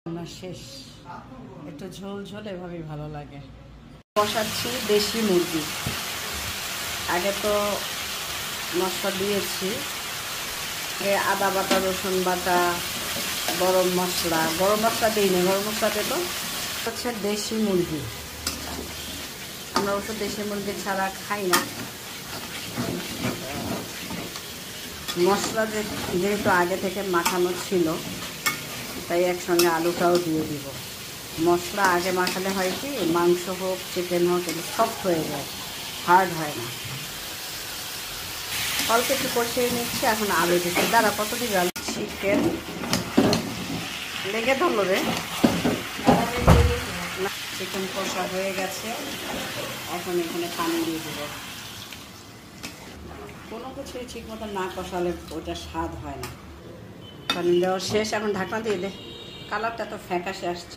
রান্না শেষ। একটু ঝোল ঝোল এভাবেই ভালো লাগে। কষাচ্ছি দেশি মুরগি। আগে তো মশলা দিয়েছি, আদা বাটা, রসুন বাটা, গরম মশলা দিইনি। গরম মশলা দেবো হচ্ছে দেশি মুরগি। আমরা অবশ্য দেশি মুরগি ছাড়া খাই না। মশলা যেহেতু আগে থেকে মাখানো ছিল, তাই একসঙ্গে আলুটাও দিয়ে দিব। মশলা আগে মাখালে হয় কি, মাংস হোক চিকেন হোক এটা সফট হয়ে যায়, হার্ড হয় না। অল্প একটু কষিয়ে নিচ্ছি। এখন আলু দিচ্ছি। দাঁড়া, কত দিবি আলু? চিকেন লেগে ধরলো রে। চিকেন কষা হয়ে গেছে। এখন এখানে পানি দিয়ে দেব। কোনো কিছুই ঠিক মতো না কষালে ওটা স্বাদ হয় না। পানি দেওয়া শেষ। এখন ঢাকনা দিয়ে দে। কালারটা তো ফ্যাকাশে আসছে।